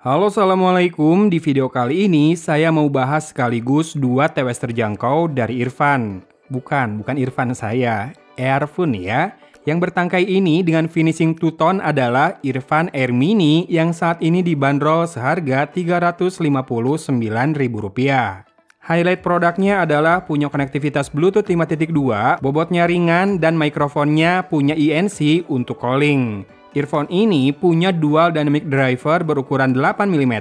Halo, assalamualaikum. Di video kali ini saya mau bahas sekaligus dua TWS terjangkau dari Irfan. Bukan Irfan saya, Airphone ya. Yang bertangkai ini dengan finishing two-tone adalah Irfan Air Mini yang saat ini dibanderol seharga Rp359.000. Highlight produknya adalah punya konektivitas Bluetooth 5.2, bobotnya ringan, dan mikrofonnya punya ENC untuk calling. Earphone ini punya dual dynamic driver berukuran 8 mm,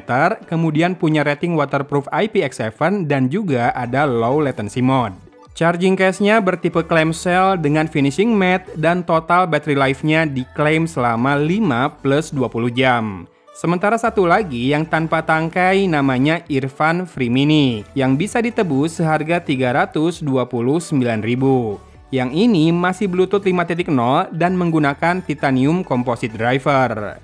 kemudian punya rating waterproof IPX7 dan juga ada low latency mode. Charging case-nya bertipe clamshell dengan finishing matte dan total battery life-nya diklaim selama 5 plus 20 jam. Sementara satu lagi yang tanpa tangkai namanya Irfan Free Mini yang bisa ditebus seharga Rp329.000. Yang ini masih Bluetooth 5.0 dan menggunakan titanium composite driver.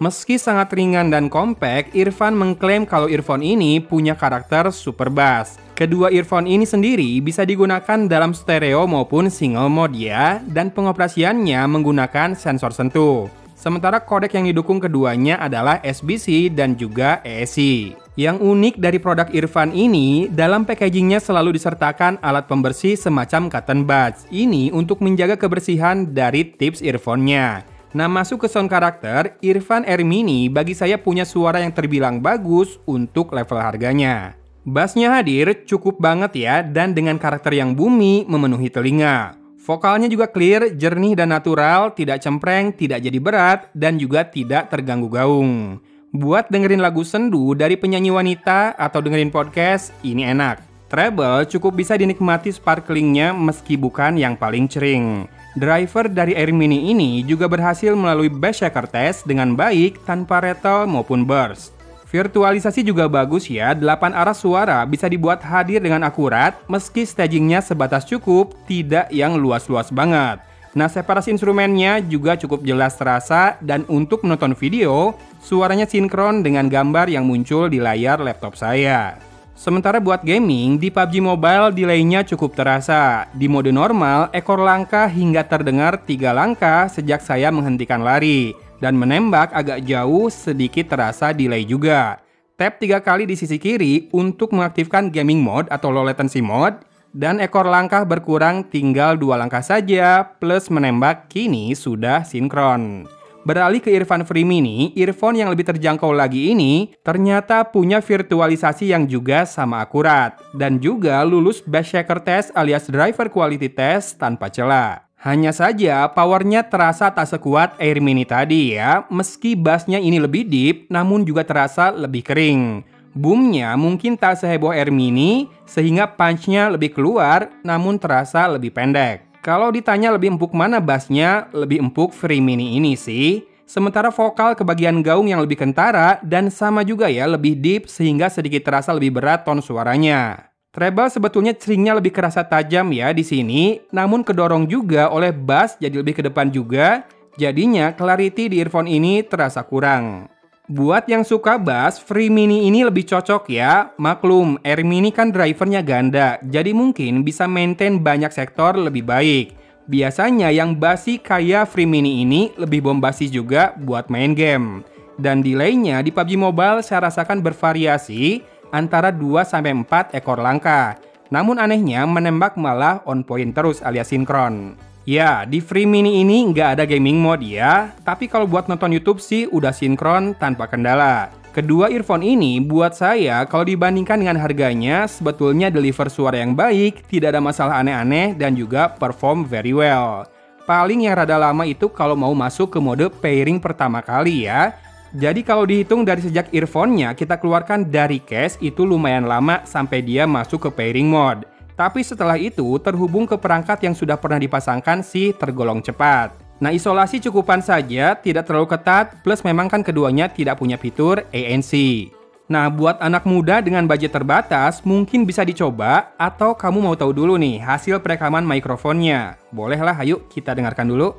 Meski sangat ringan dan compact, Irfan mengklaim kalau earphone ini punya karakter super bass. Kedua earphone ini sendiri bisa digunakan dalam stereo maupun single mode ya, dan pengoperasiannya menggunakan sensor sentuh. Sementara kodek yang didukung keduanya adalah SBC dan juga ESC. Yang unik dari produk Irfan ini, dalam packagingnya selalu disertakan alat pembersih semacam cotton buds. Ini untuk menjaga kebersihan dari tips earphone-nya. Nah, masuk ke sound karakter, Irfan Air Mini bagi saya punya suara yang terbilang bagus untuk level harganya. Bassnya hadir cukup banget ya, dan dengan karakter yang boomy memenuhi telinga. Vokalnya juga clear, jernih dan natural, tidak cempreng, tidak jadi berat, dan juga tidak terganggu gaung. Buat dengerin lagu sendu dari penyanyi wanita atau dengerin podcast, ini enak. Treble cukup bisa dinikmati sparklingnya meski bukan yang paling cering. Driver dari Air Mini ini juga berhasil melalui bass shaker test dengan baik tanpa rattle maupun burst. Virtualisasi juga bagus ya, 8 arah suara bisa dibuat hadir dengan akurat meski stagingnya sebatas cukup, tidak yang luas-luas banget. Nah, separasi instrumennya juga cukup jelas terasa dan untuk menonton video, suaranya sinkron dengan gambar yang muncul di layar laptop saya. Sementara buat gaming, di PUBG Mobile delaynya cukup terasa. Di mode normal, ekor langkah hingga terdengar 3 langkah sejak saya menghentikan lari. Dan menembak agak jauh sedikit terasa delay juga. Tap 3 kali di sisi kiri untuk mengaktifkan gaming mode atau low latency mode. Dan ekor langkah berkurang tinggal 2 langkah saja, plus menembak kini sudah sinkron. Beralih ke Irfan Free Mini, earphone yang lebih terjangkau lagi ini ternyata punya virtualisasi yang juga sama akurat. Dan juga lulus bass shaker test alias driver quality test tanpa celah. Hanya saja powernya terasa tak sekuat Air Mini tadi ya, meski bassnya ini lebih deep namun juga terasa lebih kering. Boomnya mungkin tak seheboh Air Mini sehingga punchnya lebih keluar namun terasa lebih pendek. Kalau ditanya lebih empuk mana bassnya, lebih empuk Free Mini ini sih. Sementara vokal ke bagian gaung yang lebih kentara dan sama juga ya lebih deep sehingga sedikit terasa lebih berat ton suaranya. Treble sebetulnya ceringnya lebih kerasa tajam ya di sini, namun kedorong juga oleh bass jadi lebih ke depan juga, jadinya clarity di earphone ini terasa kurang. Buat yang suka bass, Free Mini ini lebih cocok ya. Maklum, Air Mini kan drivernya ganda, jadi mungkin bisa maintain banyak sektor lebih baik. Biasanya yang bassy kayak Free Mini ini lebih bombastis juga buat main game. Dan delaynya di PUBG Mobile saya rasakan bervariasi, antara 2-4 ekor langkah. Namun anehnya menembak malah on point terus alias sinkron. Ya, di Free Mini ini nggak ada gaming mode ya, tapi kalau buat nonton YouTube sih udah sinkron tanpa kendala. Kedua earphone ini buat saya kalau dibandingkan dengan harganya sebetulnya deliver suara yang baik, tidak ada masalah aneh-aneh dan juga perform very well. Paling yang rada lama itu kalau mau masuk ke mode pairing pertama kali ya. Jadi kalau dihitung dari sejak earphone-nya kita keluarkan dari case itu lumayan lama sampai dia masuk ke pairing mode. Tapi setelah itu terhubung ke perangkat yang sudah pernah dipasangkan sih tergolong cepat. Nah, isolasi cukupan saja, tidak terlalu ketat, plus memang kan keduanya tidak punya fitur ANC. Nah, buat anak muda dengan budget terbatas mungkin bisa dicoba, atau kamu mau tahu dulu nih hasil perekaman mikrofonnya. Bolehlah, ayo kita dengarkan dulu.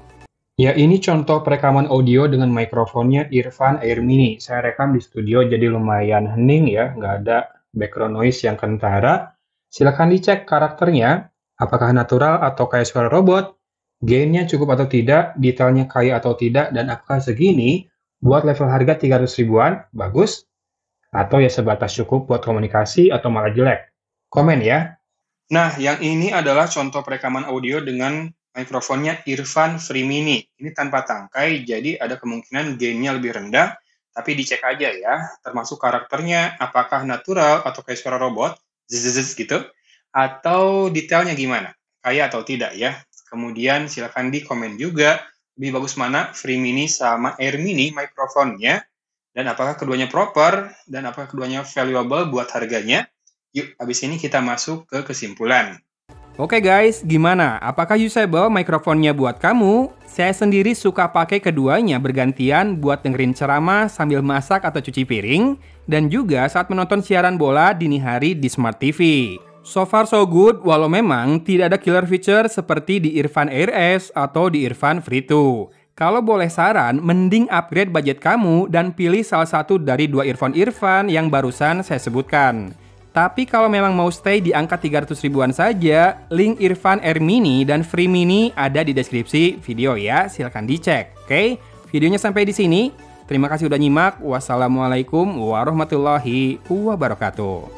Ya, ini contoh perekaman audio dengan mikrofonnya Irfan Air Mini. Saya rekam di studio jadi lumayan hening ya, nggak ada background noise yang kentara. Silahkan dicek karakternya, apakah natural atau kayak suara robot, gainnya cukup atau tidak, detailnya kaya atau tidak, dan apakah segini, buat level harga 300 ribuan, bagus. Atau ya sebatas cukup buat komunikasi atau malah jelek? Komen ya. Nah, yang ini adalah contoh perekaman audio dengan mikrofonnya Irfan Free Mini. Ini tanpa tangkai, jadi ada kemungkinan gain-nya lebih rendah, tapi dicek aja ya, termasuk karakternya, apakah natural atau kayak suara robot, zzz gitu, atau detailnya gimana, kayak atau tidak ya. Kemudian silakan di komen juga, lebih bagus mana Free Mini sama Air Mini mikrofonnya, dan apakah keduanya proper, dan apakah keduanya valuable buat harganya. Yuk, abis ini kita masuk ke kesimpulan. Oke guys, gimana? Apakah usable mikrofonnya buat kamu? Saya sendiri suka pakai keduanya bergantian buat dengerin ceramah sambil masak atau cuci piring, dan juga saat menonton siaran bola dini hari di Smart TV. So far so good, walau memang tidak ada killer feature seperti di Irfan Air S atau di Irfan Free 2. Kalau boleh saran, mending upgrade budget kamu dan pilih salah satu dari dua earphone Irfan yang barusan saya sebutkan. Tapi kalau memang mau stay di angka 300 ribuan saja, link Irfan Air Mini dan Free Mini ada di deskripsi video ya, silahkan dicek. Oke, videonya sampai di sini. Terima kasih udah nyimak. Wassalamualaikum warahmatullahi wabarakatuh.